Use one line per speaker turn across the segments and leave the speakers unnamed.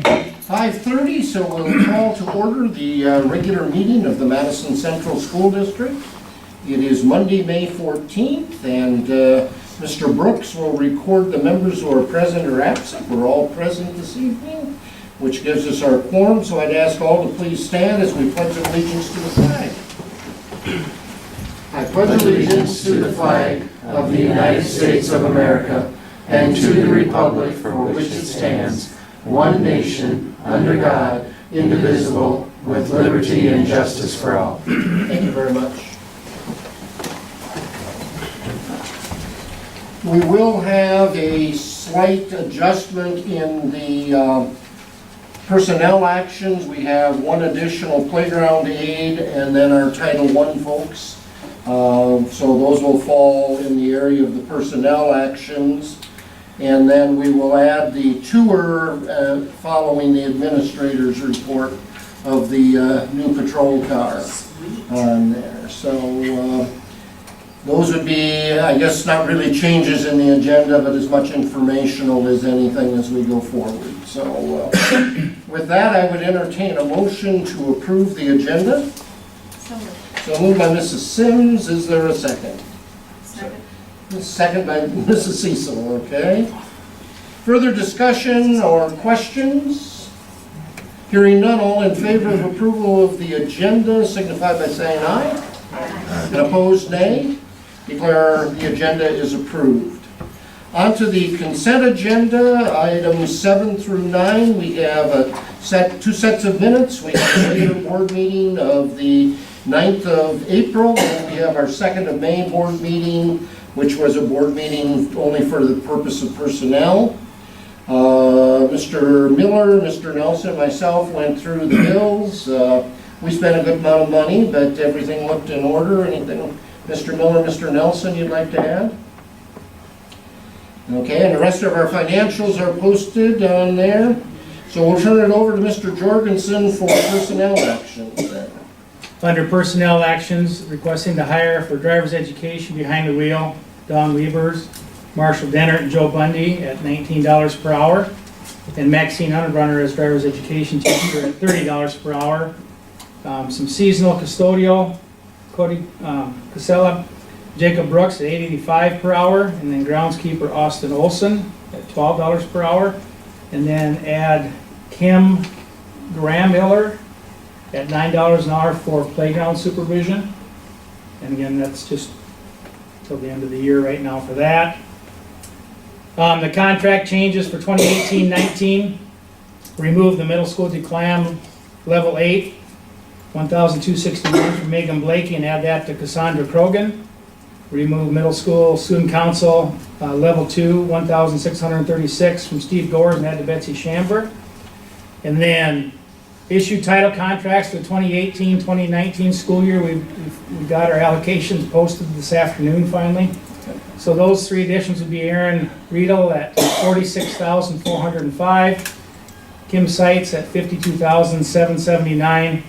5:30, so we'll call to order the regular meeting of the Madison Central School District. It is Monday, May 14th, and Mr. Brooks will record the members who are present or absent. We're all present this evening, which gives us our quorum, so I'd ask all to please stand as we pledge allegiance to the flag. I pledge allegiance to the flag of the United States of America and to the republic for which it stands, one nation, under God, indivisible, with liberty and justice for all. Thank you very much. We will have a slight adjustment in the personnel actions. We have one additional playground aide and then our Title I folks. So those will fall in the area of the personnel actions. And then we will add the tour following the administrator's report of the new patrol car on there. So those would be, I guess, not really changes in the agenda, but as much informational as anything as we go forward. So with that, I would entertain a motion to approve the agenda. So moved by Mrs. Sims. Is there a second? Second. Second by Mrs. Cecil, okay. Further discussion or questions? Hearing none, all in favor of approval of the agenda signify by saying aye. Aye. And opposed, nay. Declare the agenda is approved. On to the consent agenda, items 7 through 9. We have two sets of minutes. We have a regular board meeting of the 9th of April, and we have our 2nd of May board meeting, which was a board meeting only for the purpose of personnel. Mr. Miller, Mr. Nelson, and myself went through the bills. We spent a good amount of money, but everything looked in order. Anything, Mr. Miller, Mr. Nelson, you'd like to add? Okay, and the rest of our financials are posted on there. So we'll turn it over to Mr. Jorgensen for personnel actions then.
Under personnel actions, requesting to hire for driver's education behind the wheel, Don Weavers, Marshall Dennert, and Joe Bundy at $19 per hour, and Maxine Underrunner as driver's education teacher at $30 per hour. Some seasonal custodial, Cody Casella, Jacob Brooks at $8.85 per hour, and then groundskeeper Austin Olson at $12 per hour, and then add Kim Graham Miller at $9 an hour for playground supervision. And again, that's just till the end of the year right now for that. The contract changes for 2018-19. Remove the middle school declam level 8, $1,261 from Megan Blakey and add that to Cassandra Krogan. Remove middle school student council level 2, $1,636 from Steve Gores and add to Betsy Schamber. And then issue title contracts for the 2018-2019 school year. We got our allocations posted this afternoon finally. So those three additions would be Aaron Riedel at $46,405, Kim Seitz at $52,779,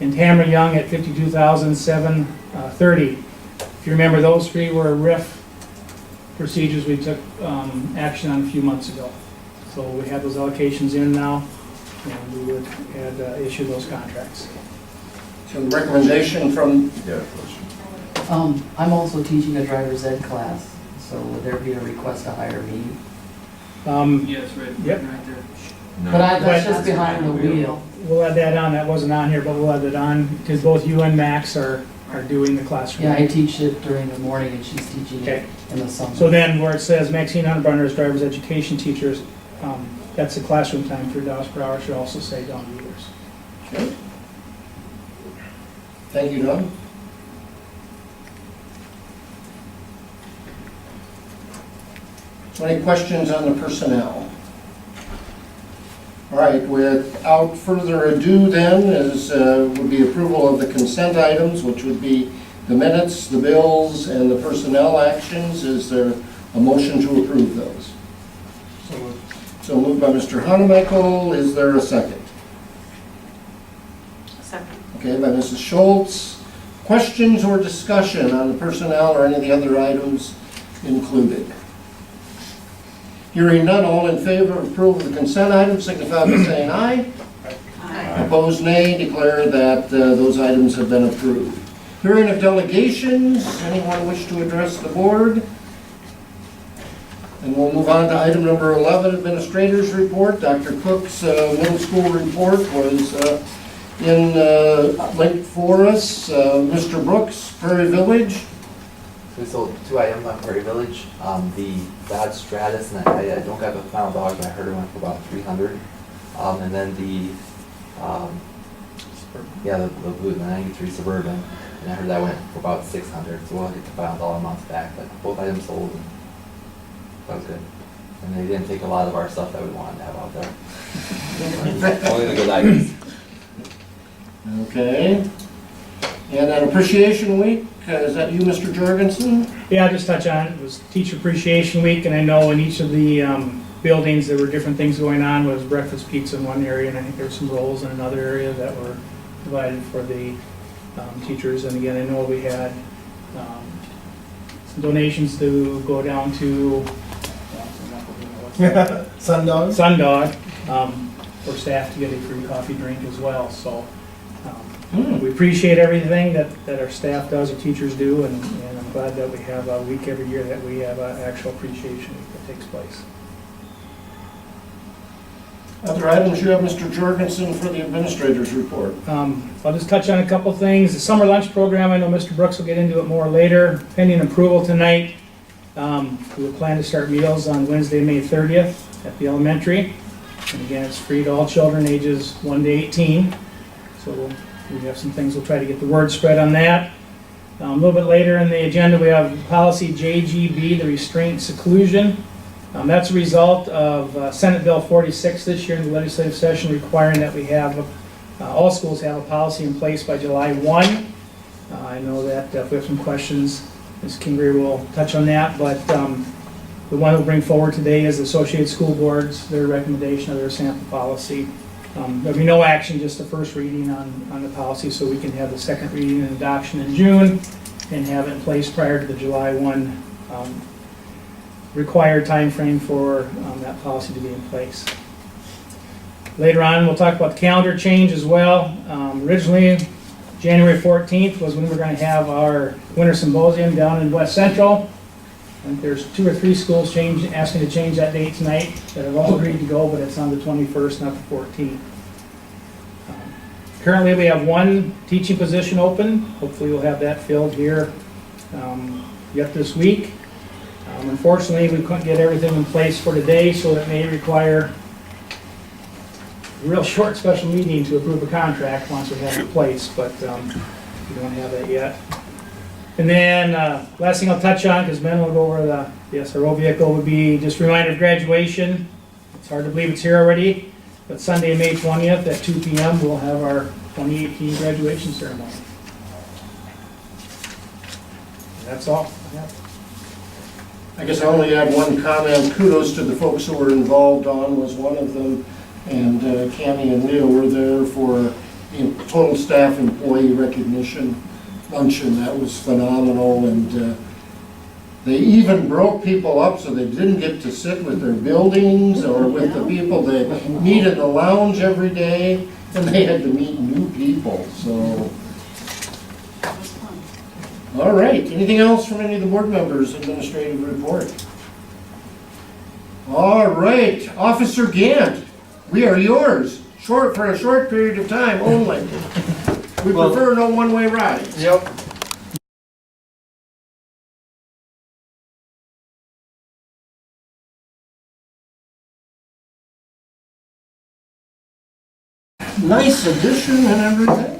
and Tamara Young at $52,730. If you remember, those three were RIF procedures we took action on a few months ago. So we have those allocations in now, and we would issue those contracts.
So the recommendation from...
I'm also teaching a driver's ed class, so would there be a request to hire me?
Yes, right. Yep.
Right there. No. But that's just behind the wheel.
We'll add that on. That wasn't on here, but we'll add it on because both you and Max are doing the classroom.
Yeah, I teach it during the morning and she's teaching it in the summer.
So then where it says Maxine Underbrunner is driver's education teachers, that's the classroom time, $3 per hour. Should also say Don Weavers.
Okay. Thank you, Don. Any questions on the personnel? All right, without further ado then, would be approval of the consent items, which would be the minutes, the bills, and the personnel actions. Is there a motion to approve those? So moved by Mr. Hanemichael. Is there a second?
Second.
Okay, by Mrs. Schultz. Questions or discussion on the personnel or any of the other items included? Hearing none, all in favor of approval of the consent items signify by saying aye.
Aye.
Opposed, nay. Declare that those items have been approved. Hearing of delegations, anyone wish to address the board? And we'll move on to item number 11, Administrator's Report. Dr. Cook's middle school report was linked for us. Mr. Brooks, Prairie Village.
We sold 2 items on Prairie Village. The Dodge Stratus, and I don't have a final dog, but I heard it went for about 300. And then the blue, the 93 Suburban, and I heard that went for about 600. So we'll get the final dollar amounts back. But both items sold, and that was good. And they didn't take a lot of our stuff that we wanted to have out there. Only the good items.
Okay. And then Appreciation Week, is that you, Mr. Jorgensen?
Yeah, I'll just touch on it. It was Teacher Appreciation Week, and I know in each of the buildings, there were different things going on. Was breakfast pizza in one area, and I think there were some rolls in another area that were provided for the teachers. And again, I know we had some donations to go down to
Sundog?
Sundog for staff to get a free coffee drink as well. So we appreciate everything that our staff does, our teachers do, and I'm glad that we have a week every year that we have an actual appreciation week that takes place.
Other items you have, Mr. Jorgensen, for the Administrator's Report?
I'll just touch on a couple things. The summer lunch program, I know Mr. Brooks will get into it more later. Pending approval tonight, we will plan to start meals on Wednesday, May 30th at the elementary. And again, it's free to all children ages 1 to 18. So we have some things, we'll try to get the word spread on that. A little bit later in the agenda, we have policy JGB, the restraint seclusion. That's a result of Senate Bill 46 this year in the legislative session requiring that we have, all schools have a policy in place by July 1. I know that if we have some questions, Ms. Kingery will touch on that, but the one we'll bring forward today is the Associated School Boards, their recommendation of their sample policy. There'll be no action, just the first reading on the policy, so we can have the second reading and adoption in June and have it in place prior to the July 1 required time frame for that policy to be in place. Later on, we'll talk about the calendar change as well. Originally, January 14th was when we were going to have our winter symposium down in West Central. And there's 2 or 3 schools asking to change that date tonight that have all agreed to go, but it's on the 21st, not the 14th. Currently, we have 1 teaching position open. Hopefully, we'll have that filled here yet this week. Unfortunately, we couldn't get everything in place for today, so it may require a real short special meeting to approve a contract once we have it in place, but we don't have that yet. And then, last thing I'll touch on, because Ben will go over the SRO vehicle, would be just a reminder of graduation. It's hard to believe it's here already, but Sunday, May 20th at 2 p.m., we'll have our 2018 graduation ceremony. And that's all I have.
I guess I only had one comment. Kudos to the folks who were involved. Dawn was one of them, and Cammie and Leo were there for total staff employee recognition luncheon. That was phenomenal, and they even broke people up so they didn't get to sit with their buildings or with the people they meet in the lounge every day, and they had to meet new people. So, all right. Anything else from any of the board members? Administrative report. All right, Officer Gant, we are yours. For a short period of time only. We prefer no one-way rides.
Yep.
Nice addition and everything.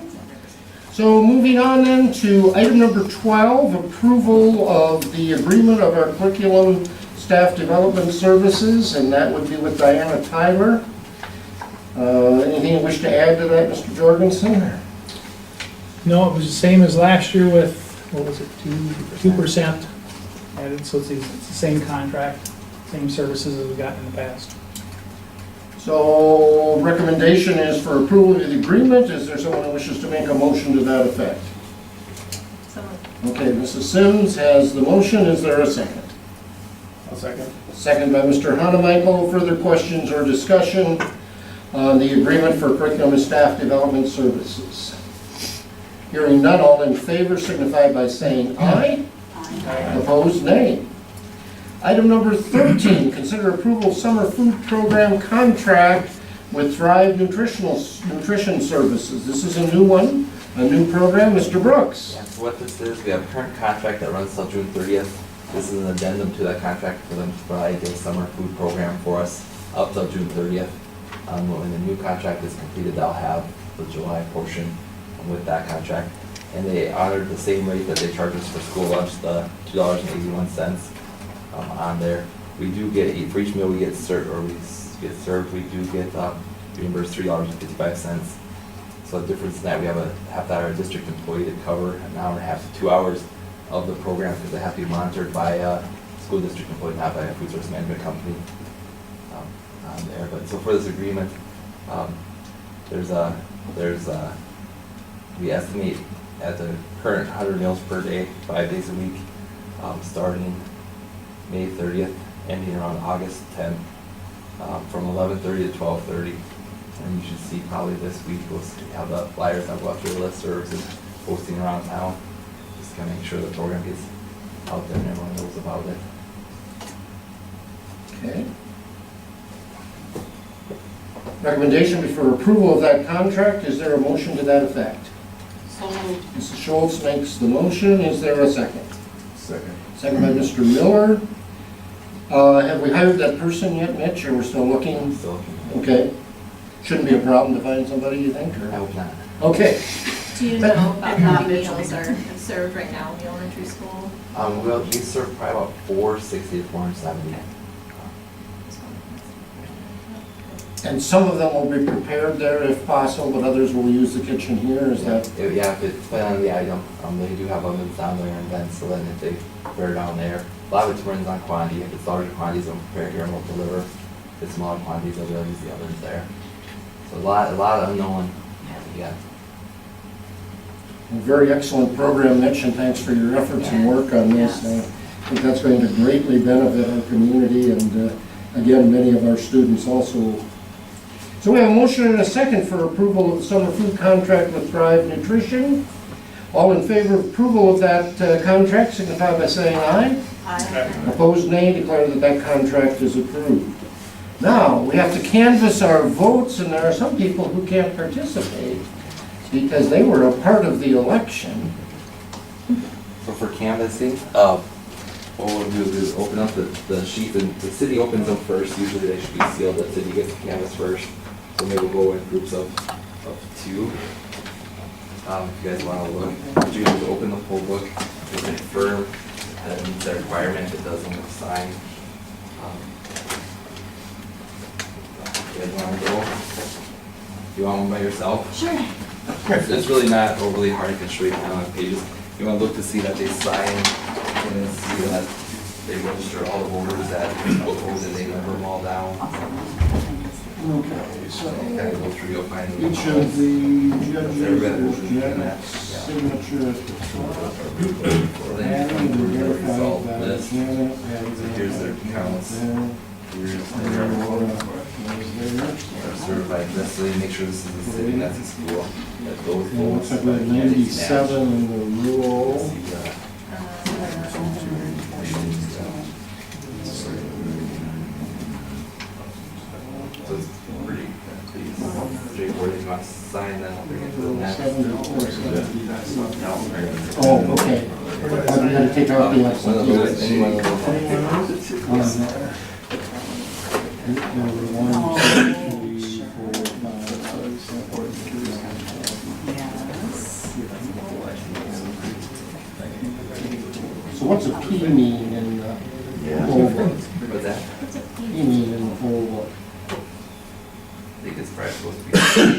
So moving on then to item number 12, approval of the agreement of our curriculum staff development services, and that would be with Diana Tyler. Anything you wish to add to that, Mr. Jorgensen?
No, it was the same as last year with, what was it, 2% added, so it's the same contract, same services as we got in the past.
So recommendation is for approval of the agreement. Is there someone who wishes to make a motion to that effect? Okay, Mrs. Sims has the motion. Is there a second?
I'll
second.
Second by Mr. Hanemichael. Further questions or discussion on the agreement for curriculum and staff development services? Hearing none, all in favor signify by saying aye. Opposed, nay. Item number 13, consider approval of summer food program contract with Thrive Nutrition Services. This is a new one, a new program. Mr. Brooks.
Yeah, so what this is, we have a current contract that runs till June 30th. This is an addendum to that contract for them to provide a summer food program for us up till June 30th. When the new contract is completed, they'll have the July portion with that contract. And they honored the same rate that they charge us for school lunch, the $2.81 on there. We do get, for each meal we get served, we do get reimbursed $3.55. So the difference in that, we have a half-hour district employee to cover an hour and a half to 2 hours of the program because they have to be monitored by a school district employee, not by a food source management company on there. But so for this agreement, we estimate at the current 100 meals per day, 5 days a week, starting May 30th, ending around August 10th, from 11:30 to 12:30. And you should see probably this week we'll have the flyers that go out through the listservs and posting around town. Just to make sure the program gets out there and everyone knows about it.
Okay. Recommendation for approval of that contract. Is there a motion to that effect?
So moved.
Mrs. Schultz makes the motion. Is there a second?
Second.
Second by Mr. Miller. Have we hired that person yet, Mitch, or we're still looking?
So
Okay. Shouldn't be a problem to find somebody, you think?
I
Or?
hope not.
Okay.
Do you know about how many meals are served right now in the elementary school?
We serve probably about 460 to 470.
And some of them will be prepared there if possible, but others will use the kitchen here, is that?
Yeah, if it's depending on the item, they do have ovens down there and then, so then if they prepare down there, a lot of it depends on quantity. If it's larger quantities, they'll prepare here and we'll deliver. If it's smaller quantities, they'll use the ovens there. So a lot of unknown as of yet.
A very excellent program, Mitch, and thanks for your efforts and work on this.
Yes.
I think that's going to greatly benefit our community and, again, many of our students also. So we have a motion and a second for approval of the summer food contract with Thrive Nutrition. All in favor of approval of that contract signify by saying aye.
Aye.
Opposed, nay. Declare that that contract is approved. Now, we have to canvass our votes, and there are some people who can't participate because they were a part of the election.
So for canvassing, what we'll do is open up the sheet, and the city opens them first. Usually they should be sealed. The city gets the canvas first. So maybe we'll go in groups of 2. If you guys want to look, what you do is open the poll book to confirm that it meets that requirement. It doesn't sign. You guys want to go? You want one by yourself?
Sure.
It's really not overly hard. You can show you down on pages. You want to look to see that they sign and see that they register all the voters that voted and they number them all down.
Okay, so
Kind of go through, you'll find.
each of the
Everybody
judges,
voted in that.
signature at the top.
So then you come through the result list. So here's their counts. Here's their certified list. So you make sure this is the city and that's the school. That those
It looks
votes.
like we have 97 in the rural.
So it's pretty straightforward. If you want to sign that, I'll bring it to the next.
74. Oh, okay. I'm gonna take out the
One of those,
absentee.
any one of those.
On there. There were 1, 2, 3, 4, 5. So what's a P mean in the poll book?
What's that?
P mean in the poll book?
I think it's probably supposed to be A.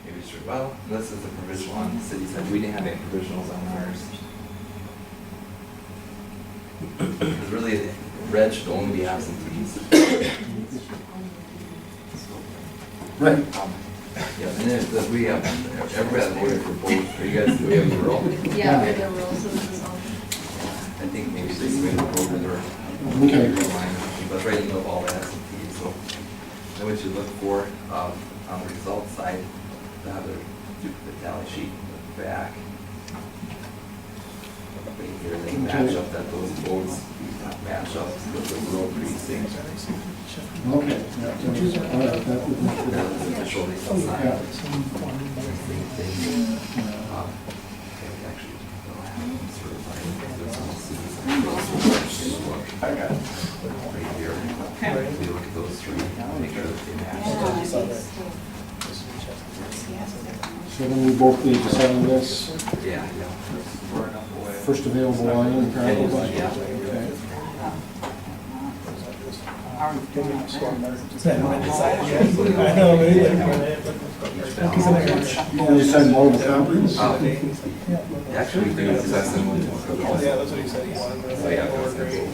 Maybe it's true. Well, this is the provisional on the city side. We didn't have any provisionals on ours. Because really, red should only be absentees.
Right.
Yeah, and then we have, everybody that voted for both. Are you guys, do we have a roll?
Yeah, we're the rules, so this is all.
I think maybe they made a vote or
Okay.
But right of all the S&P, so then what you look for on the results side, to have a duplicate tally sheet in the back. Right here, they match up that those votes match up with the rural precinct.
Okay. All right, that would make it-
That was official, they still sign
Yeah.
it. Same thing. Okay, we actually don't have them certified. There's some cities that
I got it.
right here. We look at those three, make sure that they match.
So then we both need to sign this
Yeah, yeah.
first available line, probably.
Yeah.
Okay.
I know, me either.
You signed multiple copies?
Actually, we do possess them with
Yeah, that's what he said he wanted.
So, yeah, those are cool.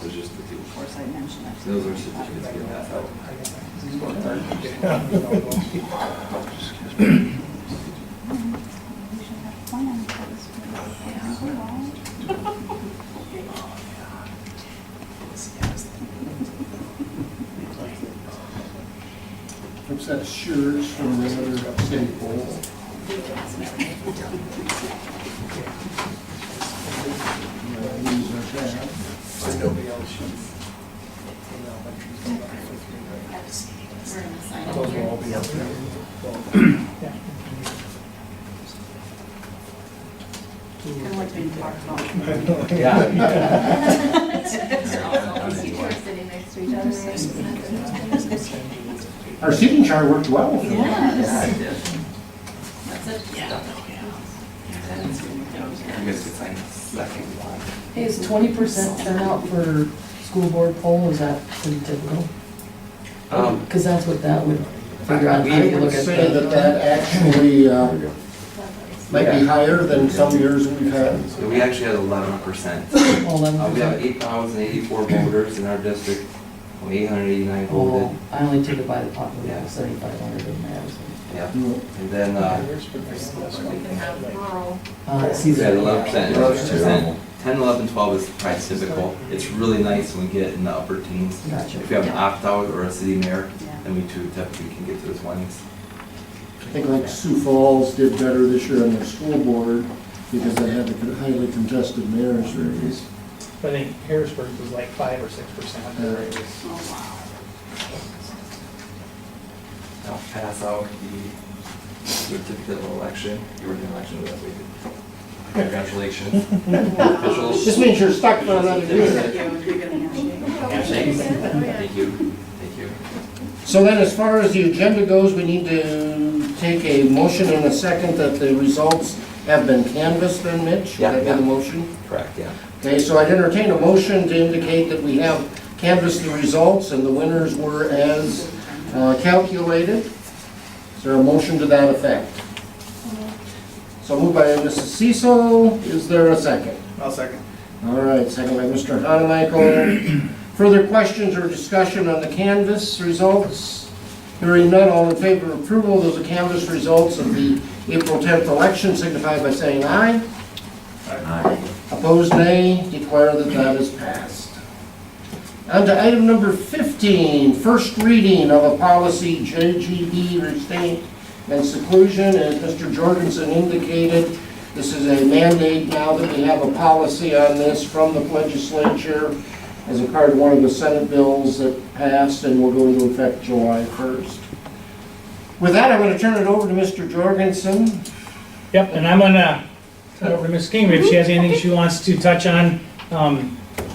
Those are just the two.
Of course, I mentioned that.
Those are certificates we pass out.
We should have planned for this. So long.
Looks like Shears from the other city poll. These are that.
So nobody else should.
We're gonna sign it
Those will
here.
all be up there.
Kind of like being talked about.
Yeah.
They're all sitting next to each other, right?
Our seating chart worked well. for that.
Yeah, I did.
That's it?
Yeah. And you guys could sign the second one.
Hey, is 20% turnout for school board poll, is that pretty typical? Because that's what that would figure out.
We
If you
I would
look at
say
the-
that actually might be higher than some years we've had.
So we actually had 11%.
11%.
We have 8,084 voters in our district, only 889
Oh,
voted.
I only took it by the population,
Yeah.
7,500 in Madison.
Yeah, and then,
We can have rural.
See
we had
that?
11%, 11%. 10, 11, 12 is probably typical. It's really nice when we get in the upper teens.
Gotcha.
If you have an opt-out or a city mayor,
Yeah.
then we too typically can get to the 20s.
I think like Sioux Falls did better this year on their school board because they had the highly contested mayor's race.
I think Harrisburg was like 5 or 6%.
Oh, wow.
I'll pass out the certificate of election. You were in the election this week. Congratulations. Official.
This means you're stuck for another year.
Handshakes. Thank you. Thank you.
So then, as far as the agenda goes, we need to take a motion and a second that the results have been canvassed then, Mitch?
Yeah,
Would that be
yeah.
the motion?
Correct, yeah.
Okay, so I'd entertain a motion to indicate that we have canvassed the results and the winners were as calculated. Is there a motion to that effect? So moved by Mrs. Cecil, is there a second?
I'll second.
All right, second by Mr. Hanamichael. Further questions or discussion on the canvass results? Hearing none, all in favor of approval of those canvass results of the April 10th election signify by saying aye.
Aye.
Opposed, nay. Declare that that is passed. On to item number 15, first reading of a policy JGB, restraint and seclusion. As Mr. Jorgensen indicated, this is a mandate now that we have a policy on this from the legislature as a part of one of the Senate bills that passed and will go into effect July 1st. With that, I'm going to turn it over to Mr. Jorgensen.
Yep, and I'm gonna turn it over to Ms. King, if she has anything she wants to touch on.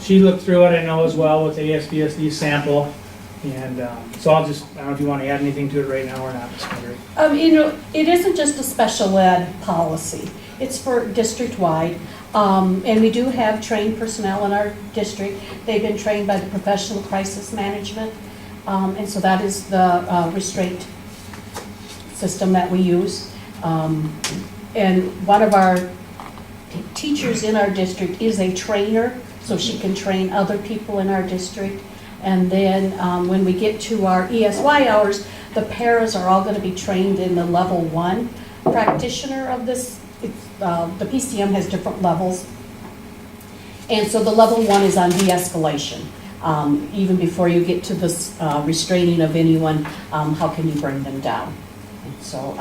She looked through it, I know, as well with the ASBSD sample. And so I don't know if you want to add anything to it right now or not, Ms. Kendrick.
You know, it isn't just a special ed policy. It's for district-wide. And we do have trained personnel in our district. They've been trained by the Professional Crisis Management. And so that is the restraint system that we use. And one of our teachers in our district is a trainer, so she can train other people in our district. And then when we get to our ESY hours, the paras are all going to be trained in the level 1 practitioner of this the PCM has different levels. And so the level 1 is on de-escalation. Even before you get to this restraining of anyone, how can you bring them down? And so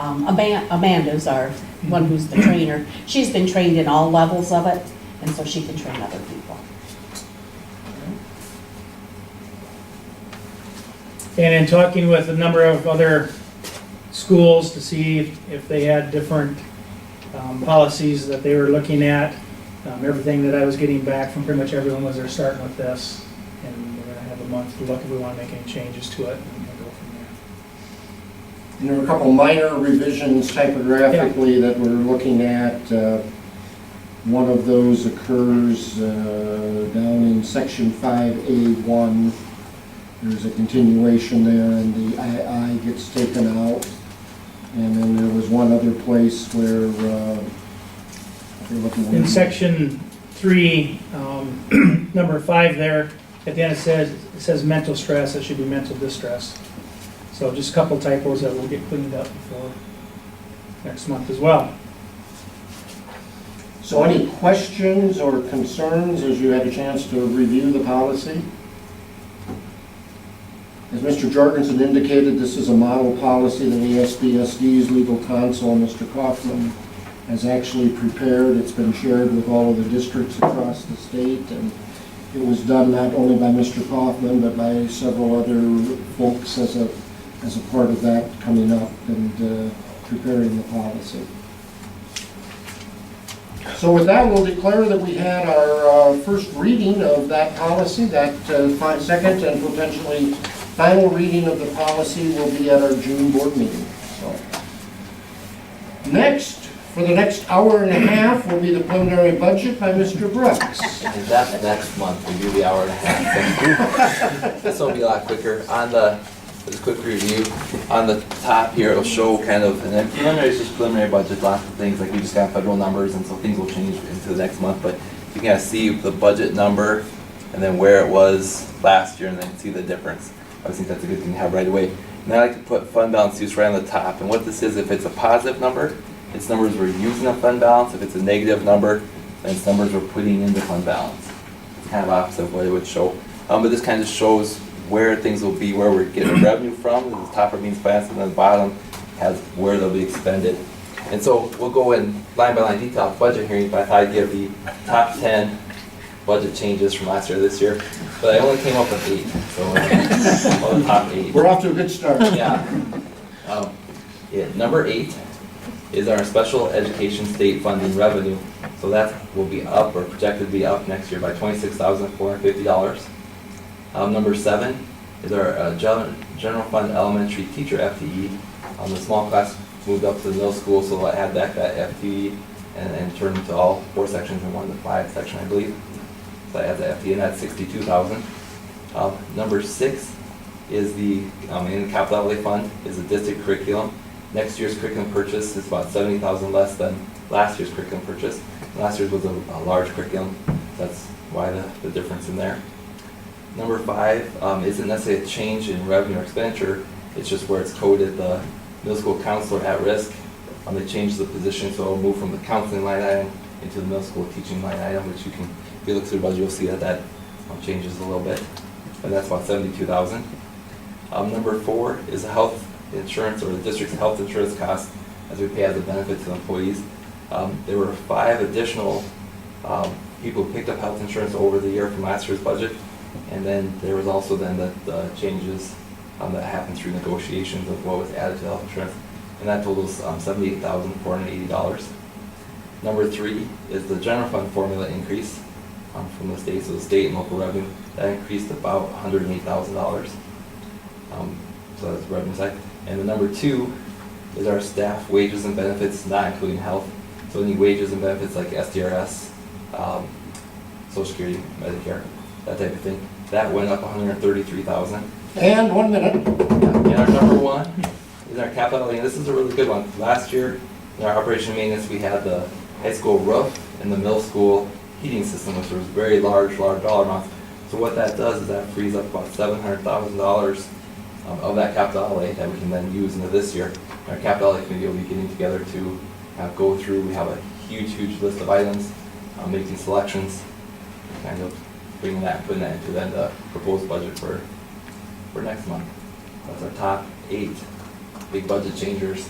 Amanda's our one who's the trainer. She's been trained in all levels of it, and so she can train other people.
And in talking with a number of other schools to see if they had different policies that they were looking at, everything that I was getting back from pretty much everyone was they're starting with this. And we're going to have a month to look if we want to make any changes to it and we'll go from there.
And there were a couple minor revisions typographically that we're looking at. One of those occurs down in section 5A1. There's a continuation there and the II gets taken out. And then there was one other place where we're looking at.
In section 3, number 5 there, at the end it says mental stress, it should be mental distress. So just a couple typos that will get cleaned up before next month as well.
So any questions or concerns as you had a chance to review the policy? As Mr. Jorgensen indicated, this is a model policy that ASBSD's legal counsel, Mr. Kaufman, has actually prepared. It's been shared with all of the districts across the state, and it was done not only by Mr. Kaufman, but by several other folks as a part of that coming up and preparing the policy. So with that, we'll declare that we had our first reading of that policy. That second and potentially final reading of the policy will be at our June board meeting. So, next, for the next hour and a half, will be the preliminary budget by Mr. Brooks.
And that's next month, we do the hour and a half. This will be a lot quicker. On the, just a quick review, on the top here, it'll show kind of, and then preliminary is just preliminary budget, lots of things, like we just got federal numbers, and so things will change into the next month, but you can kind of see the budget number, and then where it was last year, and then see the difference. I think that's a good thing to have right away. And then I like to put fund balance use right on the top, and what this is, if it's a positive number, it's numbers we're using a fund balance. If it's a negative number, then it's numbers we're putting into fund balance. It's kind of opposite of what it would show. But this kind of shows where things will be, where we're getting revenue from. The top means finance, and then the bottom has where they'll be expended. And so we'll go in line by line detail budget hearing, but I thought I'd give the top 10 budget changes from last year to this year. But I only came up with 8, so well, the top 8.
We're off to a good start.
Yeah. Number 8 is our special education state funding revenue. So that will be up, or projected to be up next year by $26,450. Number 7 is our general fund elementary teacher FTE. The small class moved up to the middle school, so we'll add back that FTE and turn into all 4 sections in 1 to 5 section, I believe. So that adds the FTE, and that's $62,000. Number 6 is the in the capital outlay fund is the district curriculum. Next year's curriculum purchase is about $70,000 less than last year's curriculum purchase. Last year's was a large curriculum. That's why the difference in there. Number 5 isn't necessarily a change in revenue or expenditure. It's just where it's coded the middle school counselor at risk. They changed the position, so it'll move from the counseling line item into the middle school teaching line item, which you can, if you look through the budget, you'll see that changes a little bit. And that's about $72,000. Number 4 is the health insurance, or the district's health insurance costs as we pay as a benefit to the employees. There were 5 additional people who picked up health insurance over the year from last year's budget, and then there was also then the changes that happened through negotiations of what was added to health insurance, and that totals $78,480. Number 3 is the general fund formula increase from the state, so the state and local revenue, that increased about $108,000. So that's the revenue side. And the number 2 is our staff wages and benefits, not including health. So any wages and benefits like SDRS, Social Security, Medicare, that type of thing, that went up $133,000.
And 1 minute.
And our number 1 is our capital outlay, and this is a really good one. Last year, in our operation maintenance, we had the high school roof and the middle school heating system, which was very large dollar amounts. So what that does is that frees up about $700,000 of that capital outlay that we can then use into this year. Our capital outlay committee will be getting together to go through. We have a huge list of items, making selections, kind of putting that into then the proposed budget for next month. That's our top 8 big budget changers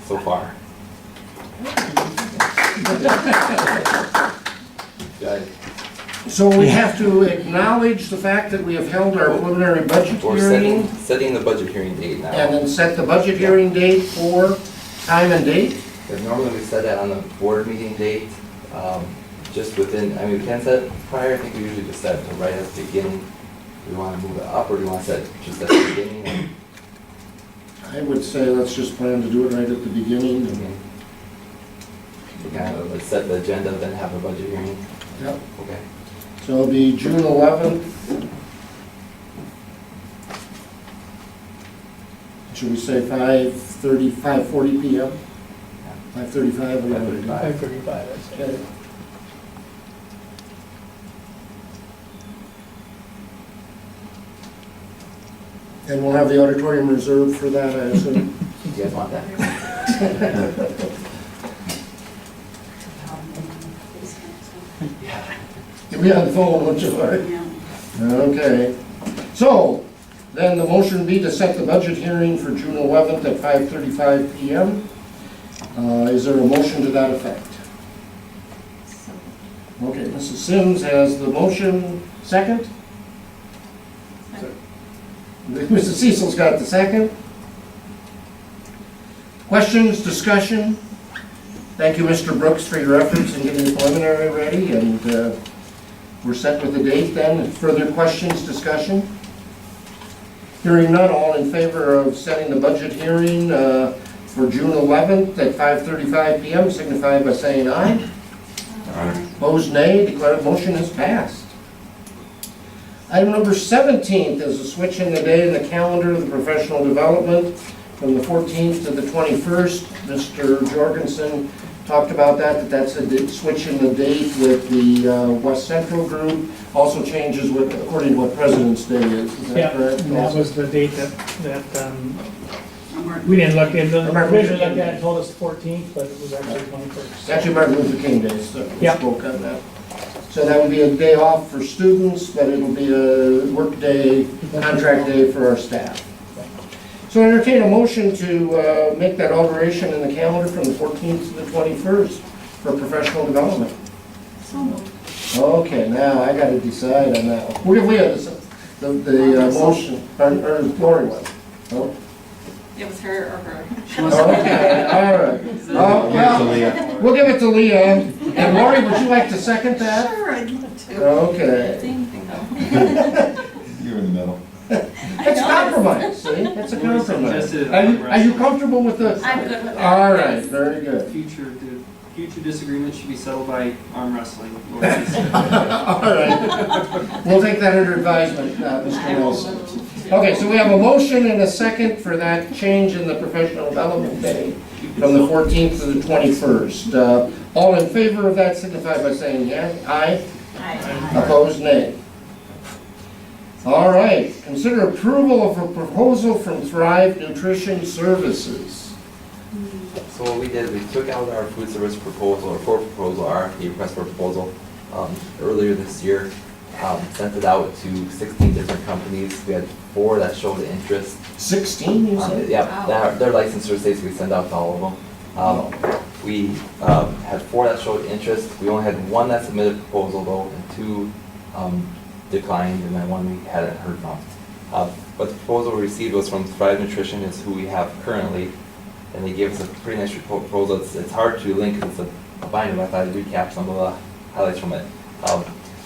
so far. Good.
So we have to acknowledge the fact that we have held our preliminary budget
We're
hearing,
setting the budget hearing date now.
and then set the budget hearing date for time and date.
Because normally we set that on the board meeting date, just within, I mean, we can set it prior, I think we usually just set it right at the beginning. Do we want to move it up, or do we want to set it just at the beginning?
I would say let's just plan to do it right at the beginning.
We kind of let's set the agenda, then have a budget hearing.
Yep.
Okay.
So it'll be June 11th. Should we say 5:30, 5:40 PM? 5:35?
5:35.
5:35, I'd say.
Okay. And we'll have the auditorium reserved for that, I assume.
You guys want that?
You'll be on the phone, won't you, Larry? Okay. So, then the motion would be to set the budget hearing for June 11th at 5:35 PM. Is there a motion to that effect? Okay, Mrs. Sims has the motion. Second? Mrs. Cecil's got the second. Questions, discussion? Thank you, Mr. Brooks, for your efforts in getting the preliminary ready, and we're set with the date then. Further questions, discussion? Hearing none, all in favor of setting the budget hearing for June 11th at 5:35 PM, signify by saying aye. Opposed, nay. Declare the motion is passed. Item number 17 is a switch in the day in the calendar of the professional development from the 14th to the 21st. Mr. Jorgensen talked about that's a switch in the date with the West Central group. Also changes according to what President's Day is. Is
Yeah,
that correct?
and that was the date that we didn't look in, the original looked at it told us 14th, but it was actually 21st.
It's actually Martin Luther King Day, so we
Yeah.
spoke on that. So that would be a day off for students, but it'll be a work day, contract day for our staff. So I entertain a motion to make that alteration in the calendar from the 14th to the 21st for professional development. Okay, now I gotta decide on that one. We have the motion, or Lori was. Oh,
It was her or her.
okay, all right. Well, we'll give it to Leah. And Lori, would you like to second that?
Sure, I'd love to.
Okay.
Same thing though.
You're in the middle.
It's compromise, see? It's a compromise.
Suggested
Are you comfortable with the?
I'm good with that.
All right, very good.
Future disagreements should be settled by arm wrestling.
All right. We'll take that under advisement, Mr. Wilson. Okay, so we have a motion and a second for that change in the professional development day from the 14th to the 21st. All in favor of that signify by saying yes. Aye. Opposed, nay. All right, consider approval of a proposal from Thrive Nutrition Services.
So what we did, we took out our food service proposal, or for proposal, RFP, request for proposal, earlier this year. Sent it out to 16 different companies. We had 4 that showed interest.
16, you said?
Yeah,
Wow.
their licensure states we send out to all of them. We had 4 that showed interest. We only had 1 that submitted a proposal though, and 2 declined, and then 1 we hadn't heard from. But the proposal we received was from Thrive Nutrition, is who we have currently, and they gave us a pretty nice proposal. It's hard to link because it's a binder, but I thought I'd recap some of the highlights from it.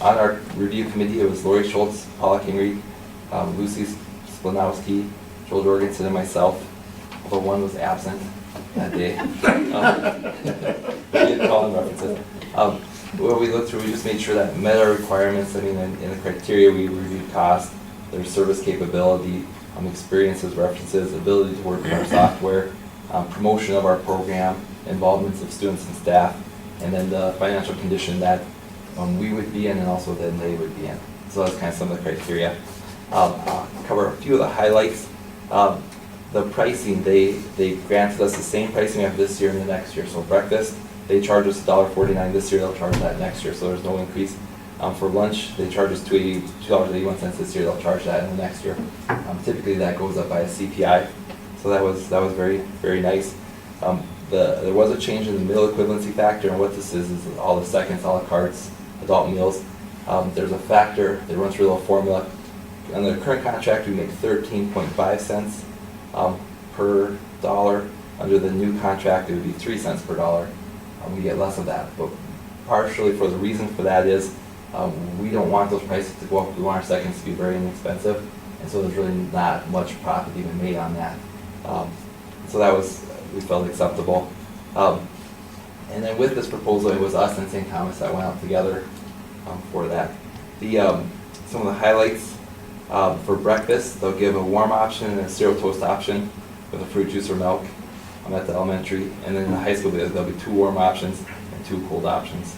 On our review committee, it was Lori Schultz, Paula Kingery, Lucy Splanowski, Joel Jorgensen, and myself, although 1 was absent that day. We did call and references. What we looked through, we just made sure that met our requirements. I mean, in the criteria, we reviewed cost, their service capability, experiences, references, ability to work with our software, promotion of our program, involvements of students and staff, and then the financial condition that we would be in and also then they would be in. So that's kind of some of the criteria. I'll cover a few of the highlights. The pricing, they granted us the same pricing we have this year and the next year. So breakfast They charge us $1.49 this year, they'll charge that next year, so there's no increase. For lunch, they charge us $2.81 this year, they'll charge that in the next year. Typically that goes up by a CPI, so that was very, very nice. There was a change in the meal equivalency factor, and what this is all the seconds, a la cartes, adult meals. There's a factor that runs through a little formula. Under the current contract, we make 13.5 cents per dollar. Under the new contract, it would be 3 cents per dollar. We get less of that, but partially for the reason for that is we don't want those prices to go up. We want our seconds to be very inexpensive, and so there's really not much profit even made on that. So that was, we felt acceptable. And then with this proposal, it was us and St. Thomas that went out together for that. Some of the highlights for breakfast, they'll give a warm option and a cereal toast option with a fruit juice or milk at the elementary. And then in the high school, there'll be 2 warm options and 2 cold options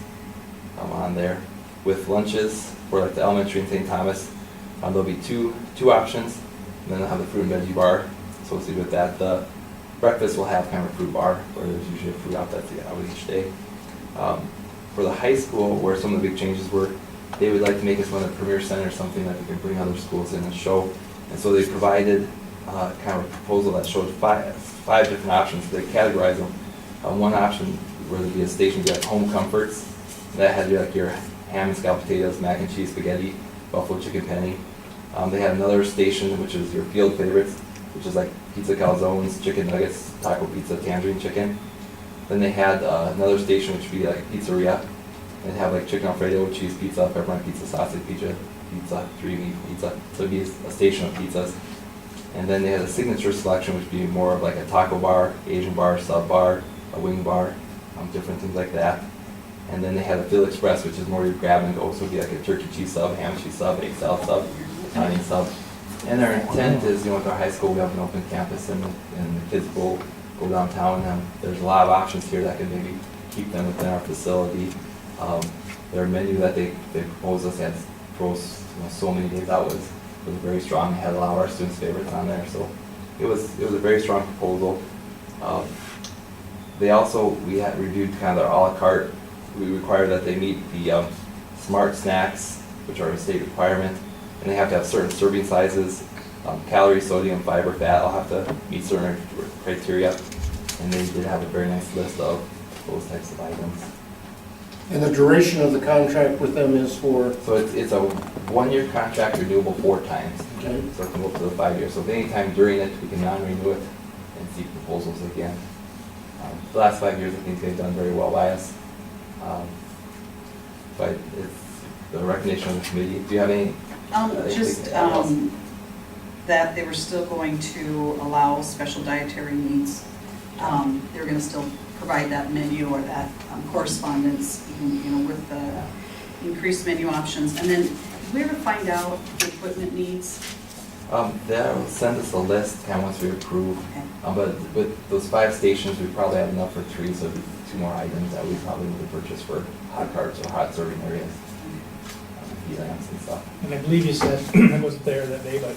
on there. With lunches for like the elementary and St. Thomas, there'll be two options, and then they'll have the fruit and veggie bar associated with that. The breakfast will have kind of a fruit bar where there's usually a fruit out that's out each day. For the high school, where some of the big changes were, they would like to make us one of the premier centers, something that we can bring other schools in and show. And so they provided kind of a proposal that showed five different options. They categorize them. One option where there'd be a station would be like home comforts. That had like your ham and scalloped potatoes, mac and cheese spaghetti, buffalo chicken penny. They had another station which is your field favorites, which is like pizza calzones, chicken nuggets, taco pizza, tangerine chicken. Then they had another station which would be like pizzeria. They'd have like chicken alfredo, cheese pizza, pepperoni pizza, sausage pizza, 3-meat pizza. So it'd be a station of pizzas. And then they had a signature selection which would be more of like a taco bar, Asian bar, sub bar, a wing bar, different things like that. And then they had a Field Express, which is more your grab and go, so it'd be like a turkey cheese sub, ham cheese sub, egg salad sub, Italian sub. And their intent is, with our high school, we have an open campus, and the kids go downtown, and there's a lot of options here that can maybe keep them within our facility. Their menu that they proposed us had so many days out was very strong. They had a lot of our students' favorites on there, so it was a very strong proposal. We had reviewed kind of their a la carte. We require that they meet the SMART snacks, which are a state requirement, and they have to have certain serving sizes, calorie, sodium, fiber, fat. All have to meet certain criteria, and they did have a very nice list of those types of items.
And the duration of the contract with them is for?
So it's a 1-year contract, renewable 4 times.
Okay.
So it can go up to the 5 years. So if any time during it, we can non-renew it and seek proposals again. The last 5 years, I think they've done very well by us. But it's the recognition of the committee. Do you have any?
That they were still going to allow special dietary needs. They were going to still provide that menu or that correspondence, with the increased menu options. And then, did we ever find out the equipment needs?
They'll send us a list kind of once we approve.
Okay.
But with those 5 stations, we probably have enough for 3, so it'd be 2 more items that we probably need to purchase for hot carts or hot serving areas, heat lamps and stuff.
And I believe you said, I wasn't there that day, but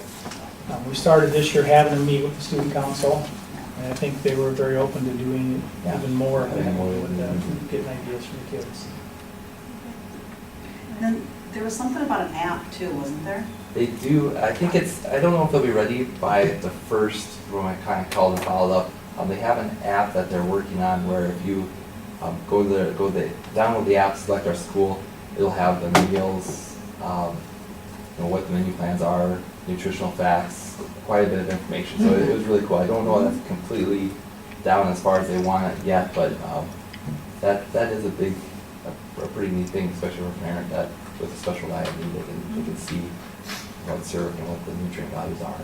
we started this year having them meet with the student council, and I think they were very open to doing even more of that, with getting ideas from the kids.
And then there was something about an app too, wasn't there?
They do, I think I don't know if they'll be ready by the first, when I kind of called and followed up. They have an app that they're working on where if you download the app, select our school, it'll have the meals, what the menu plans are, nutritional facts, quite a bit of information. So it was really cool. I don't know if that's completely down as far as they want it yet, but that is a pretty neat thing, especially for a parent that with a special diet need, they can see what's served and what the nutrient values are.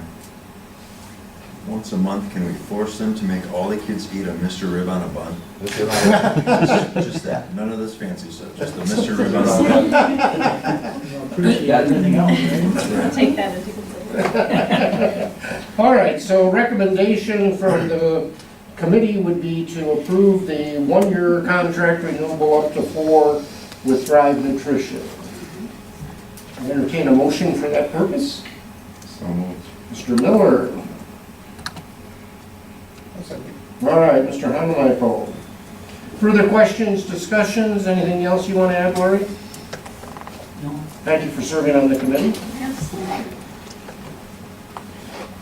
Once a month, can we force them to make all the kids eat a Mr. Rib on a bun? Just that, none of this fancy stuff, just the Mr. Rib on a bun.
Appreciate everything else, right?
I'll take that into consideration.
All right, so recommendation from the committee would be to approve the 1-year contract renewable up to 4 with Thrive Nutrition. I entertain a motion for that purpose.
So moved.
Mr. Miller. All right, Mr. Hanamichael. Further questions, discussions, anything else you want to add, Lori?
No.
Thank you for serving on the committee.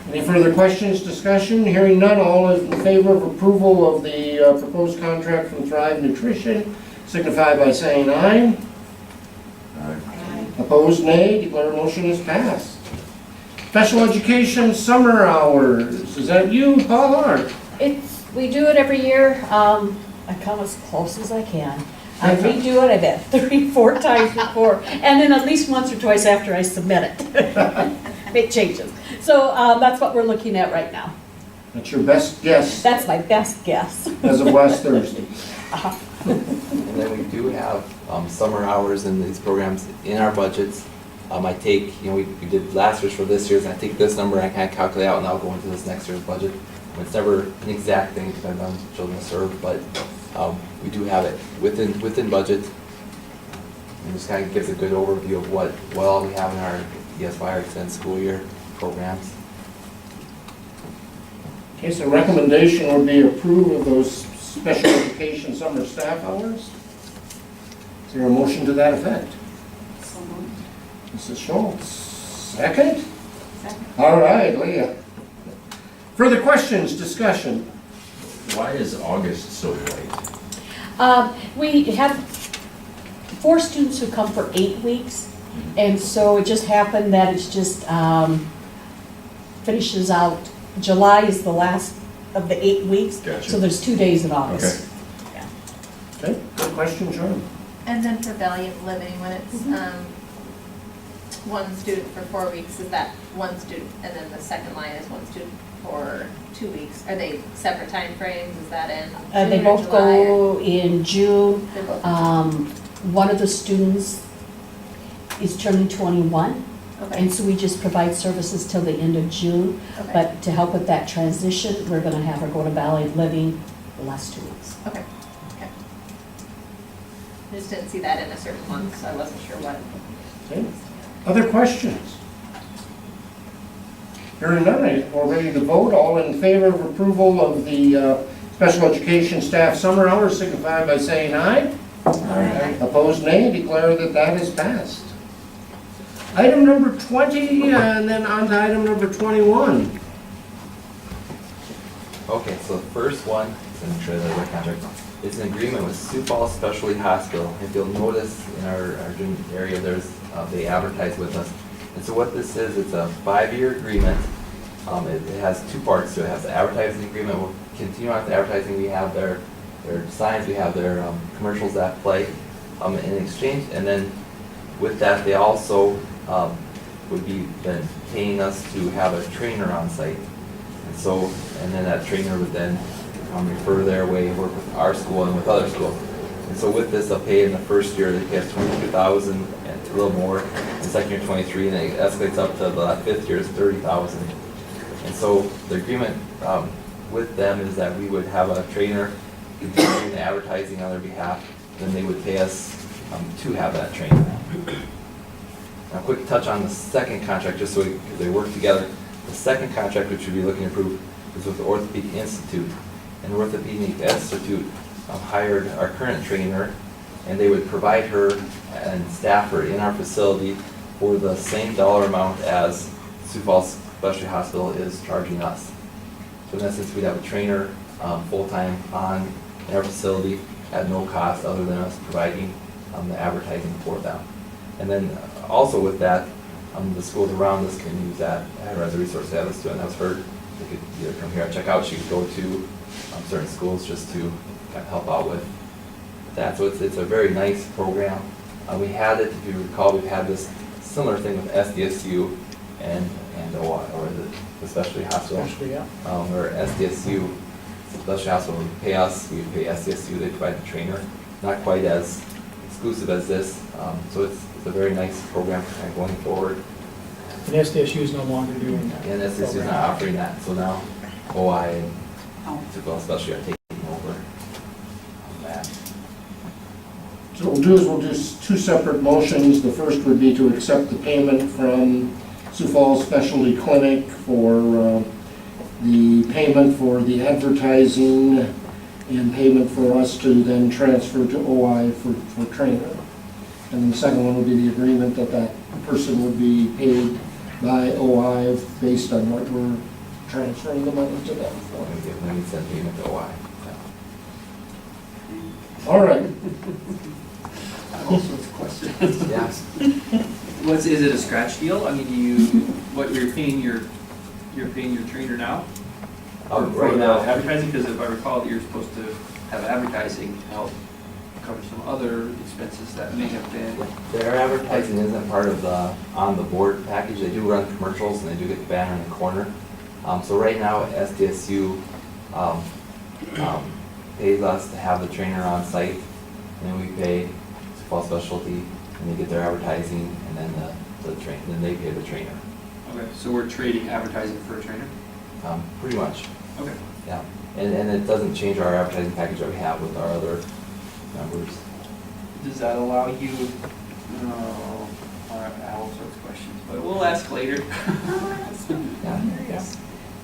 Any further questions, discussion? Hearing none, all in favor of approval of the proposed contract from Thrive Nutrition signify by saying aye. Opposed, nay. Declare motion is passed. Special education summer hours. Is that you, Paul Hart?
We do it every year. I come as close as I can. I redo it, I bet 3, 4 times before, and then at least once or twice after I submit it. Make changes. So that's what we're looking at right now.
That's your best guess
That's my best guess.
as of last Thursday.
And then we do have summer hours in these programs in our budgets. I take, we did last year's for this year's, and I take this number and I kind of calculate out, and I'll go into this next year's budget. It's never an exact thing, depending on children served, but we do have it within budget. And just kind of gives a good overview of what all we have in our ESY or extended school year programs.
Okay, so recommendation would be approve of those special education summer staff hours. Is there a motion to that effect?
So moved.
Mrs. Schultz, second? Second. All right, Leah. Further questions, discussion?
Why is August so late?
We have 4 students who come for 8 weeks, and so it just happened that it's just finishes out. July is the last of the 8 weeks,
Gotcha.
so there's 2 days in August.
Okay, good question, John.
And then for Valiant Living, when it's one student for 4 weeks, is that one student? And then the second line is one student for 2 weeks. Are they separate time frames? Is that in
They
June or
both
July, or-
go in June.
They're both-
One of the students is turning 21,
Okay,
and so we just provide services till the end of June.
okay,
But to help with that transition, we're going to have her go to Valiant Living the last 2 weeks.
okay, okay. I just didn't see that in a certain month, so I wasn't sure what.
Okay. Other questions? Hearing none, we're ready to vote. All in favor of approval of the special education staff summer hours signify by saying aye.
Aye.
Opposed, nay. Declare that that is passed. Item number 20, and then on to item number 21.
Okay, so the first one, I'm sure the right contract, it's an agreement with Sioux Falls Specialty Hospital. If you'll notice in our June area, they advertise with us. And so what this is, it's a 5-year agreement. It has 2 parts to it. It has the advertising agreement. We'll continue on with the advertising. We have their signs, we have their commercials that play in exchange. And then with that, they also would be then paying us to have a trainer on site. And so, and then that trainer would then refer their way, work with our school and with other schools. And so with this, they'll pay in the first year, they pay us $22,000 and a little more. The second year, $23,000, and it escalates up to the 5th year is $30,000. And so the agreement with them is that we would have a trainer continuing the advertising on their behalf, then they would pay us to have that trainer. Now, a quick touch on the second contract, just so because they work together. The second contract, which we'd be looking to approve, is with the Orthopedic Institute. And the Orthopedic Institute hired our current trainer, and they would provide her and staff her in our facility for the same dollar amount as Sioux Falls Specialty Hospital is charging us. So in essence, we'd have a trainer full-time in our facility at no cost other than us providing the advertising for them. And then also with that, the schools around us can use that as a resource to have us do it. And that was her, they could either come here and check out, she could go to certain schools just to kind of help out with that. So it's a very nice program. We had it, if you recall, we've had this similar thing with SDSU and OI, or the specialty hospital.
Especially, yeah.
Where SDSU, specialty hospital would pay us, we would pay SDSU, they provide the trainer. Not quite as exclusive as this, so it's a very nice program kind of going forward.
And SDSU is no longer doing that.
And SDSU is not offering that, so now OI and Sioux Falls Specialty are taking over on that.
So what we'll do 2 separate motions. The first would be to accept the payment from Sioux Falls Specialty Clinic for the payment for the advertising and payment for us to then transfer to OI for trainer. And then the second one would be the agreement that that person would be paid by OI based on what we're transferring the money to them for.
When we send payment to OI.
All right.
All sorts of questions.
Yes.
Is it a scratch deal? I mean, what you're paying your trainer now? For
Right
the
now,
advertising, because if I recall, you're supposed to have advertising to help cover some other expenses that may have been.
their advertising isn't part of the on the board package. They do run commercials and they do get the banner in the corner. So right now, SDSU pays us to have the trainer on site, and then we pay Fall Specialty, and they get their advertising, and then then they pay the trainer.
Okay, so we're trading advertising for a trainer?
Pretty much,
Okay.
yeah. And it doesn't change our advertising package that we have with our other members.
Does that allow you, all sorts of questions, but we'll ask later.
Yeah.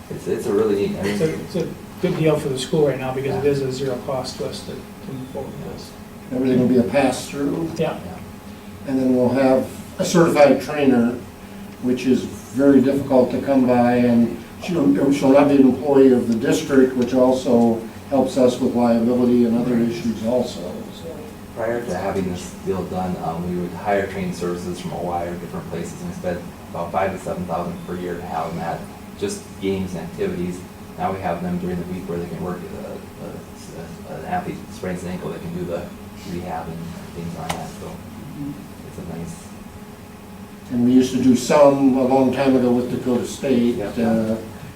It's a really neat, I mean,
It's a good deal for the school right now because it is a zero cost to us to move forward with this.
Everything will be a pass-through.
Yeah.
And then we'll have a certified trainer, which is very difficult to come by, and she'll not be an employee of the district, which also helps us with liability and other issues also. So,
prior to having this deal done, we would hire training services from OI or different places, and we spent about $5,000 to $7,000 per year to have them at just games and activities. Now we have them during the week where they can work, an athlete sprains an ankle, they can do the rehab and things like that, so it's a nice.
and we used to do some a long time ago with Dakota State,
Yeah.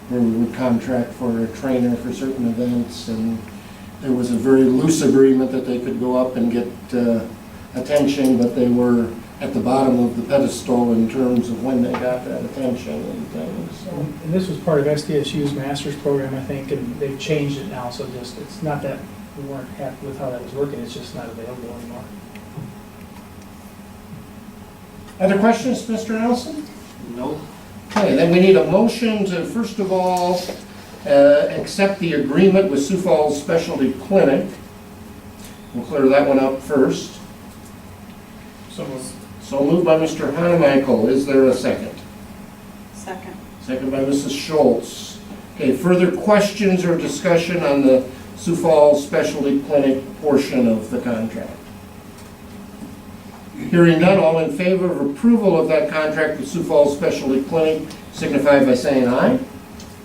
where we would contract for a trainer for certain events, and there was a very loose agreement that they could go up and get attention, but they were at the bottom of the pedestal in terms of when they got that attention and things. So,
And this was part of SDSU's master's program, I think, and they've changed it now, so just, it's not that we weren't happy with how that was working, it's just not available anymore.
other questions, Mr. Nelson?
Nope.
Okay, then we need a motion to, first of all, accept the agreement with Sioux Falls Specialty Clinic. We'll clear that one up first. So moved by Mr. Hanemichael. Is there a second?
Second.
Second by Mrs. Schultz. Okay, further questions or discussion on the Sioux Falls Specialty Clinic portion of the contract? Hearing none, all in favor of approval of that contract with Sioux Falls Specialty Clinic signify by saying aye.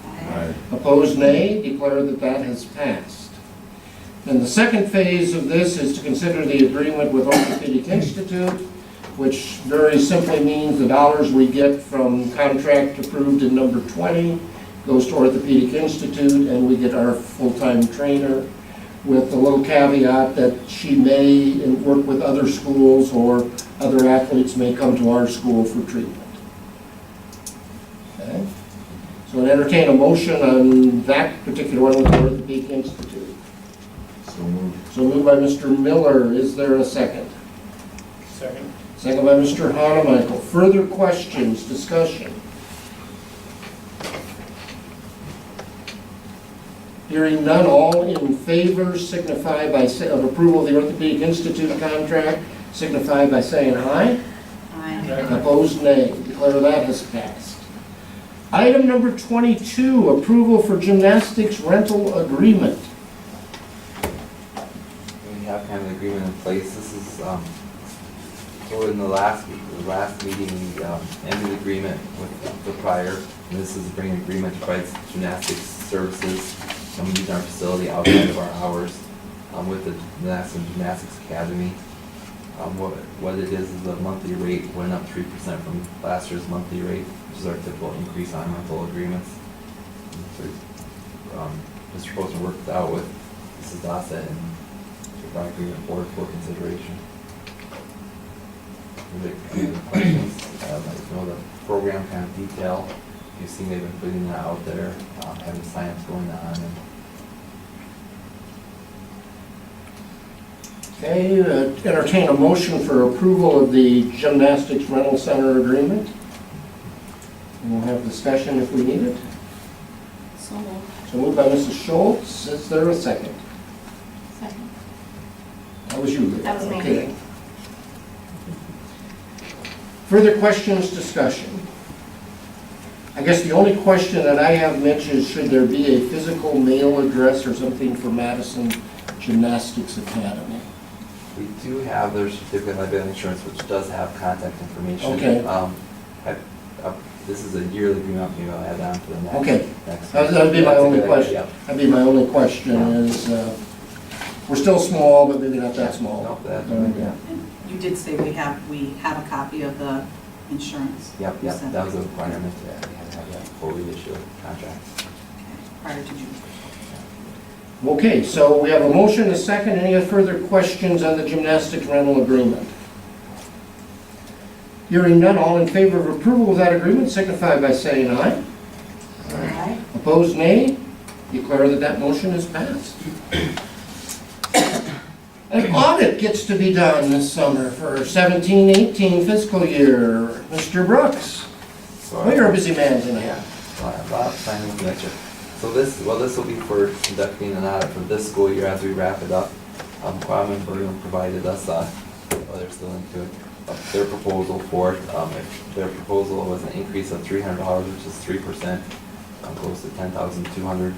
Aye.
Opposed, nay. Declare that that has passed. And the second phase of this is to consider the agreement with Orthopedic Institute, which very simply means the dollars we get from contract approved in number 20 goes to Orthopedic Institute, and we get our full-time trainer, with the little caveat that she may work with other schools or other athletes may come to our school for treatment. Okay? So I entertain a motion on that particular one with the Orthopedic Institute.
So moved.
So moved by Mr. Miller. Is there a second?
Second.
Second by Mr. Hanemichael. Further questions, discussion? Hearing none, all in favor signify by, of approval of the Orthopedic Institute contract, signify by saying aye.
Aye.
Opposed, nay. Declare that has passed. Item number 22, approval for gymnastics rental agreement.
We have kind of an agreement in place. This is, so in the last meeting, we ended the agreement with the prior, and this is bringing an agreement to provide gymnastics services, and we use our facility outside of our hours with the Madison Gymnastics Academy. What it is the monthly rate went up 3% from last year's monthly rate, which is our typical increase on rental agreements. So, Mr. Posner worked it out with Mrs. Dossett and took our agreement forward for consideration. Any questions? Like, the program kind of detail. You've seen they've been putting that out there, having science going on. And
Okay, entertain a motion for approval of the gymnastics rental center agreement. And we'll have discussion if we need it.
So moved.
So moved by Mrs. Schultz. Is there a second? That was you.
That was me.
Okay. Further questions, discussion? I guess the only question that I have, Mitch, is should there be a physical mail address or something for Madison Gymnastics Academy?
We do have their certificate of liability insurance, which does have contact information.
Okay.
This is a yearly agreement, maybe I'll add that on to the next.
Okay.
next
That would be my
That's a
only
good
question.
idea.
That'd be my only question is, we're still small, but maybe not that small.
Nope, that-
Yeah.
You did say we have a copy of the insurance.
Yep,
You
yep,
said
that was a requirement to that. We had to have that before we issue a contract.
prior to June.
Okay, so we have a motion, a second. Any further questions on the gymnastics rental agreement? Hearing none, all in favor of approval of that agreement signify by saying aye.
Aye.
Opposed, nay. Declare that that motion is passed. An audit gets to be done this summer for 17-18 fiscal year. Mr. Brooks,
So
well, you're a busy man tonight.
Yeah, so I have a lot of time with next year. So this will be for conducting an audit for this school year as we wrap it up. Quam and Bergen provided us, they're still into it, their proposal for it. If their proposal was an increase of $300, which is 3%, close to $10,200.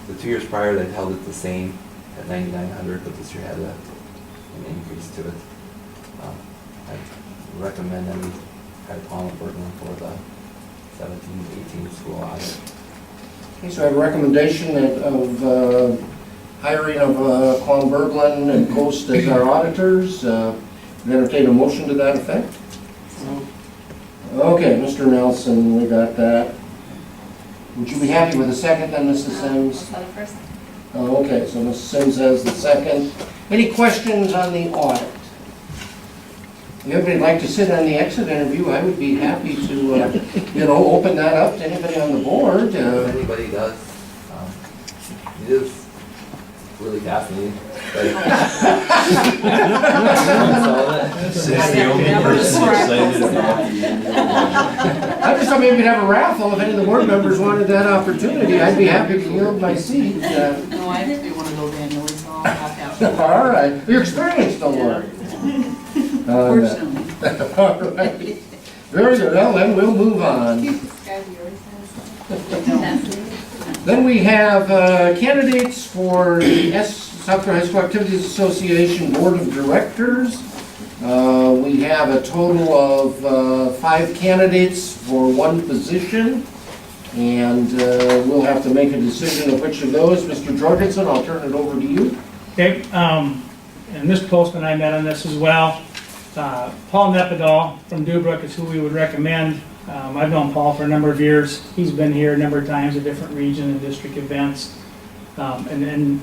The 2 years prior, they'd held it the same at $9,900, but this year had an increase to it. I recommend that we hire Quam and Bergen for the 17-18 school audit.
Okay, so I have a recommendation of hiring of Quam Berglund and Coast as our auditors. Entertain a motion to that effect. Okay, Mr. Nelson, we got that. Would you be happy with a second then, Mrs. Sims?
What's that first?
Oh, okay, so Mrs. Sims has the second. Any questions on the audit? If everybody'd like to sit on the exit interview, I would be happy to, open that up to anybody on the board.
If anybody does, it is really fascinating.
Since the only person excited about the annual budget.
I just thought maybe we'd have a raffle if any of the board members wanted that opportunity. I'd be happy to yield my seat.
No, I have to do one of those annually, so I'll have to.
All right, your experience don't work.
Fortunately.
All right. Very good, well then we'll move on.
Describe yours as.
Then we have candidates for the South Dakota High School Activities Association Board of Directors. We have a total of 5 candidates for one position, and we'll have to make a decision of which of those. Mr. Jorgensen, I'll turn it over to you.
Okay, and Mr. Postman and I met on this as well. Paul Nepodol from Dubrook is who we would recommend. I've known Paul for a number of years. He's been here a number of times at different region and district events. And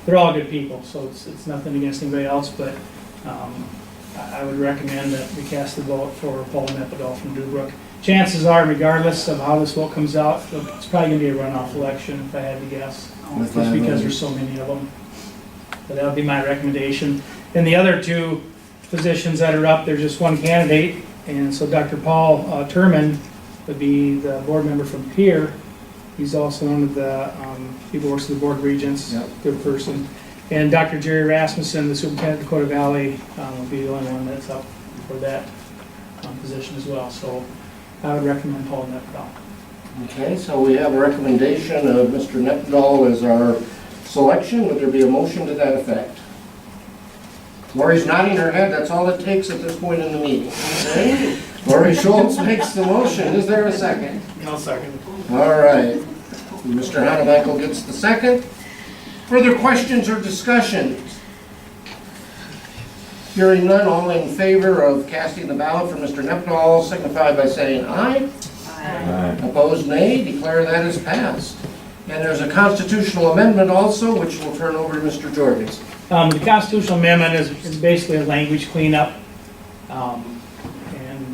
they're all good people, so it's nothing against anybody else, but I would recommend that we cast the vote for Paul Nepodol from Dubrook. Chances are, regardless of how this vote comes out, it's probably going to be a runoff election, if I had to guess, just because there's so many of them. But that would be my recommendation. And the other 2 positions that are up, there's just one candidate, and so Dr. Paul Turman would be the board member from Pierre. He's also one of the people who works with the board of regents, good person. And Dr. Jerry Rasmussen, the superintendent of Dakota Valley, will be the only one that's up for that position as well. So I would recommend Paul Nepodol.
Okay, so we have a recommendation of Mr. Nepodol as our selection. Would there be a motion to that effect? Lori's nodding her head, that's all it takes at this point in the meeting. Okay? Lori Schultz makes the motion. Is there a second?
I'll second.
All right. Mr. Hannebikel gets the second. Further questions or discussions? Hearing none, all in favor of casting the ballot for Mr. Nepodol signify by saying aye.
Aye.
Opposed, nay. Declare that is passed. And there's a constitutional amendment also, which we'll turn over to Mr. Jorgensen.
The constitutional amendment is basically a language cleanup. And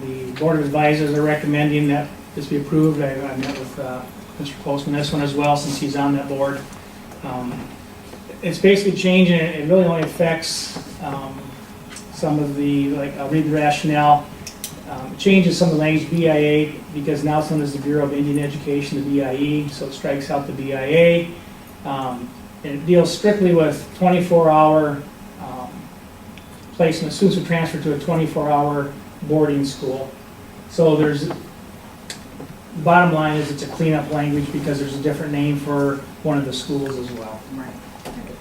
the Board of Advisors are recommending that this be approved. I met with Mr. Postman this one as well, since he's on that board. It's basically changing, it really only affects some of the, I'll read the rationale. It changes some of the language BIA, because now it's known as the Bureau of Indian Education, the BIE, so it strikes out the BIA. And it deals strictly with 24-hour placement, students were transferred to a 24-hour boarding school. So there's, the bottom line is it's a cleanup language because there's a different name for one of the schools as well.
Right.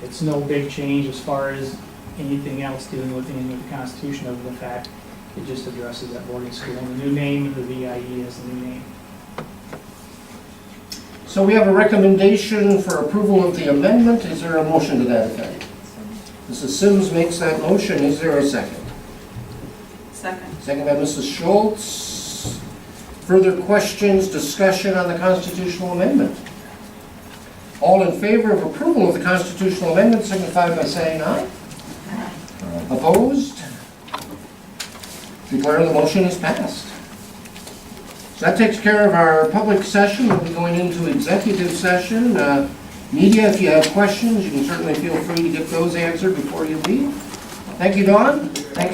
It's no big change as far as anything else dealing with anything with the Constitution of the fact. It just addresses that boarding school. And the new name of the VIE is the new name.
So we have a recommendation for approval of the amendment. Is there a motion to that effect? Mrs. Sims makes that motion. Is there a second?
Second.
Second by Mrs. Schultz. Further questions, discussion on the constitutional amendment? All in favor of approval of the constitutional amendment signify by saying aye. Opposed? Declare the motion is passed. So that takes care of our public session. We'll be going into executive session. Media, if you have questions, you can certainly feel free to get those answered before you leave. Thank you, Dawn. Thank you.